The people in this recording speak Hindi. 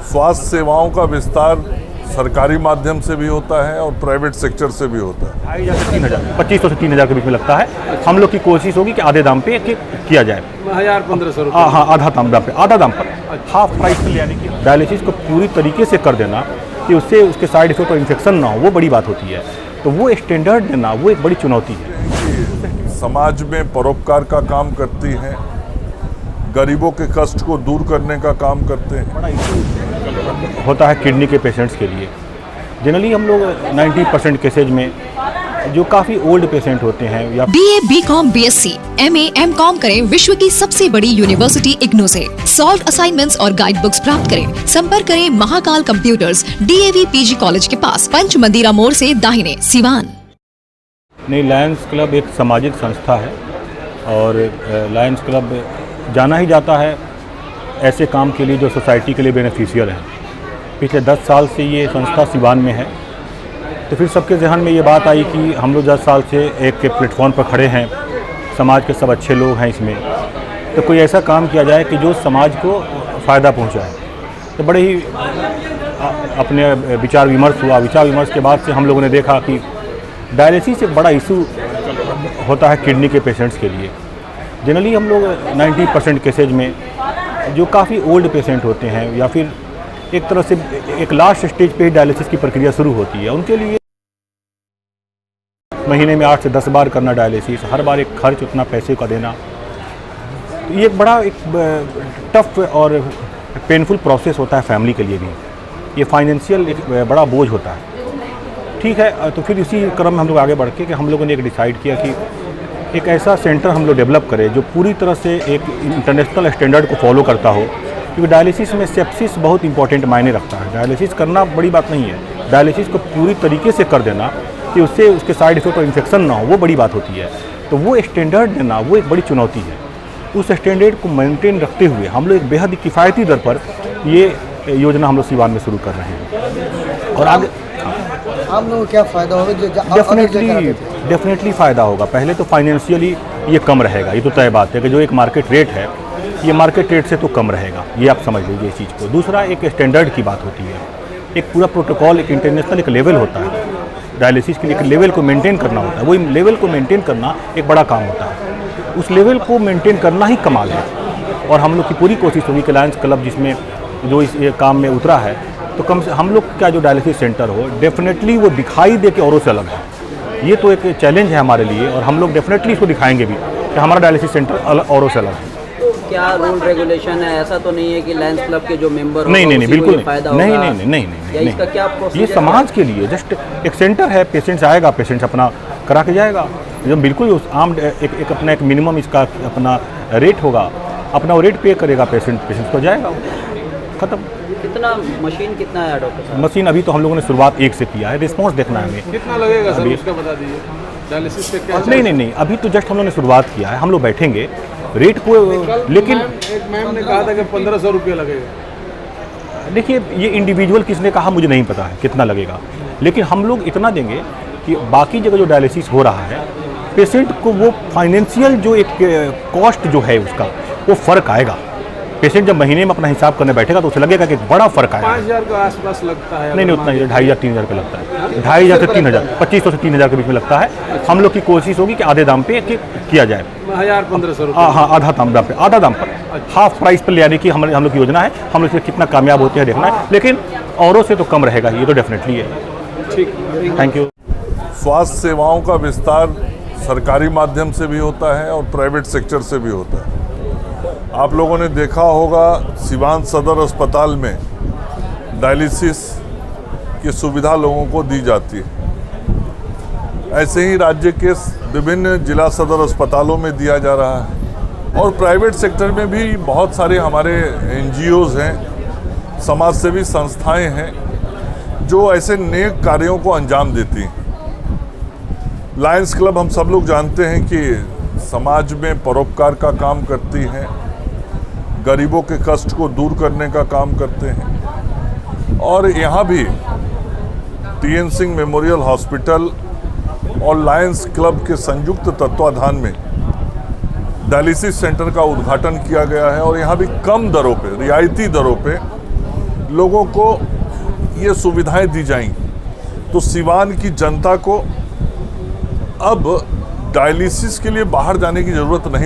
स्वास्थ्य सेवाओं का विस्तार सरकारी माध्यम से भी होता है और प्राइवेट सेक्टर से भी होता है। 2,500 से 3,000, 2,500 से 3,000 के बीच में लगता है। हम लोग की कोशिश होगी कि आधे दाम पे किया जाए। 1,500 रुपये। हाँ, आधा दाम पे, आधा दाम पर, हाफ प्राइस पे ले आने की। डायलिसिस को पूरी तरीके से कर देना कि उससे उसके साइड इफेक्ट और इन्फेक्शन ना हो, वो बड़ी बात होती है। तो वो स्टैंडर्ड देना वो एक बड़ी चुनौती है। समाज में परोपकार का काम करती हैं, गरीबों के कष्ट को दूर करने का काम करते हैं। बड़ा इशू होता है किडनी के पेशेंट्स के लिए। जनरली हम लोग 90% केसेज में जो काफ़ी ओल्ड पेशेंट होते हैं या BA, BCom, BSc, MA, MCom करें विश्व की सबसे बड़ी यूनिवर्सिटी इग्नू से। सॉल्व असाइनमेंट्स और गाइड बुक्स प्राप्त करें। संपर्क करें Mahakal computers, DAV PG college के पास, पंच मंदिरा मोड़ से दाहिने, सिवान। नहीं, लायंस क्लब एक सामाजिक संस्था है और लायंस क्लब जाना ही जाता है ऐसे काम के लिए जो सोसाइटी के लिए बेनिफिशियल है। पिछले 10 साल से ये संस्था सिवान में है। तो फिर सबके जहन में ये बात आई कि हम लोग 10 साल से एक के प्लेटफॉर्म पर खड़े हैं, समाज के सब अच्छे लोग हैं इसमें, तो कोई ऐसा काम किया जाए कि जो समाज को फ़ायदा पहुंचाए। तो बड़े ही अपने विचार विमर्श हुआ। विचार विमर्श के बाद से हम लोगों ने देखा कि डायलिसिस एक बड़ा इशू होता है किडनी के पेशेंट्स के लिए। जनरली हम लोग 90% केसेज में जो काफ़ी ओल्ड पेशेंट होते हैं या फिर एक तरह से एक लास्ट स्टेज पे ही डायलिसिस की प्रक्रिया शुरू होती है, उनके लिए महीने में 8 से 10 बार करना डायलिसिस, हर बार एक खर्च उतना पैसे का देना, तो ये बड़ा एक टफ और पेनफुल प्रोसेस होता है फैमिली के लिए भी। ये फाइनेंशियल एक बड़ा बोझ होता है। ठीक है, तो फिर इसी क्रम में हम लोग आगे बढ़ के कि हम लोगों ने एक डिसाइड किया कि एक ऐसा सेंटर हम लोग डेवलप करें जो पूरी तरह से एक इंटरनेशनल स्टैंडर्ड को फॉलो करता हो, क्योंकि डायलिसिस में सेप्सिस बहुत इंपॉर्टेंट मायने रखता है। डायलिसिस करना बड़ी बात नहीं है, डायलिसिस को पूरी तरीके से कर देना कि उससे उसके साइड इफेक्ट और इन्फेक्शन ना हो, वो बड़ी बात होती है। तो वो स्टैंडर्ड देना वो एक बड़ी चुनौती है। उस स्टैंडर्ड को मेंटेन रखते हुए हम लोग एक बेहद किफ़ायती दर पर ये योजना हम लोग सिवान में शुरू कर रहे हैं। और आगे हम लोगों को क्या फ़ायदा होगा? डेफिनेटली फ़ायदा होगा। पहले तो फाइनेंशियली ये कम रहेगा, ये तो तय बात है कि जो एक मार्केट रेट है ये मार्केट रेट से तो कम रहेगा, ये आप समझ लीजिए इस चीज़ को। दूसरा, एक स्टैंडर्ड की बात होती है, एक पूरा प्रोटोकॉल, एक इंटरनेशनल एक लेवल होता है। डायलिसिस के लिए एक लेवल को मेंटेन करना होता है, वो लेवल को मेंटेन करना एक बड़ा काम होता है। उस लेवल को मेंटेन करना ही कमाल है। और हम लोग की पूरी कोशिश होगी कि लायंस क्लब जिसमें जो इस काम में उतरा है, तो कम से हम लोग का जो डायलिसिस सेंटर हो डेफिनेटली वो दिखाई दे के औरों से अलग है। ये तो एक चैलेंज है हमारे लिए और हम लोग डेफिनेटली इसको दिखाएंगे भी कि हमारा डायलिसिस सेंटर औरों से अलग है। तो क्या रूल रेगुलेशन है? ऐसा तो नहीं है कि लायंस क्लब के जो मेंबर नहीं, बिल्कुल नहीं। इसका क्या प्रोसीजर? ये समाज के लिए जस्ट एक सेंटर है, पेशेंट्स आएगा, पेशेंट्स अपना करा के जाएगा। जब बिल्कुल उस आम एक अपना एक मिनिमम इसका अपना रेट होगा, अपना वो रेट पे करेगा पेशेंट्स को जाएगा, खत्म। कितना मशीन कितना है डॉक्टर साहब? मशीन अभी तो हम लोगों ने शुरुआत 1 से किया है, रिस्पॉन्स देखना है हमें। कितना लगेगा सर उसका बता दीजिए। डायलिसिस पे क्या? नहीं, अभी तो जस्ट हम लोगों ने शुरुआत किया है। हम लोग बैठेंगे रेट को, लेकिन एक मैम ने कहा था कि 1,500 रुपये लगेगा। देखिए, ये इंडिविजुअल किसने कहा मुझे नहीं पता है कितना लगेगा, लेकिन हम लोग इतना देंगे कि बाकी जगह जो डायलिसिस हो रहा है पेशेंट को वो फाइनेंशियल जो एक कॉस्ट जो है उसका वो फ़र्क आएगा। पेशेंट जब महीने में अपना हिसाब करने बैठेगा तो उसे लगेगा कि बड़ा फ़र्क आएगा। 5,000 के आसपास लगता है। नहीं, उतना ही 2,500-3,000 का लगता है। 2,500 से 3,000, 2,500 से 3,000 के बीच में लगता है। हम लोग की कोशिश होगी कि आधे दाम पे किया जाए। 1,500 रुपये। हाँ, आधा दाम पे, आधा दाम पर, हाफ प्राइस पर ले आने की हम लोग की योजना है। हम लोग इसमें कितना कामयाब होते हैं देखना है, लेकिन औरों से तो कम रहेगा, ये तो डेफिनेटली है। ठीक, थैंक यू। स्वास्थ्य सेवाओं का विस्तार सरकारी माध्यम से भी होता है और प्राइवेट सेक्टर से भी होता है। आप लोगों ने देखा होगा सिवान सदर अस्पताल में डायलिसिस की सुविधा लोगों को दी जाती है। ऐसे ही राज्य के विभिन्न जिला सदर अस्पतालों में दिया जा रहा है और प्राइवेट सेक्टर में भी बहुत सारे हमारे NGOs हैं, समाजसेवी संस्थाएं हैं जो ऐसे नेक कार्यों को अंजाम देती हैं। लायंस क्लब हम सब लोग जानते हैं कि समाज में परोपकार का काम करती हैं, गरीबों के कष्ट को दूर करने का काम करते हैं। और यहाँ भी TN सिंह मेमोरियल हॉस्पिटल और लायंस क्लब के संयुक्त तत्वाधान में डायलिसिस सेंटर का उद्घाटन किया गया है और यहाँ भी कम दरों पे, रियायती दरों पे लोगों को ये सुविधाएं दी जाएंगी। तो सिवान की जनता को अब डायलिसिस के लिए बाहर जाने की ज़रूरत नहीं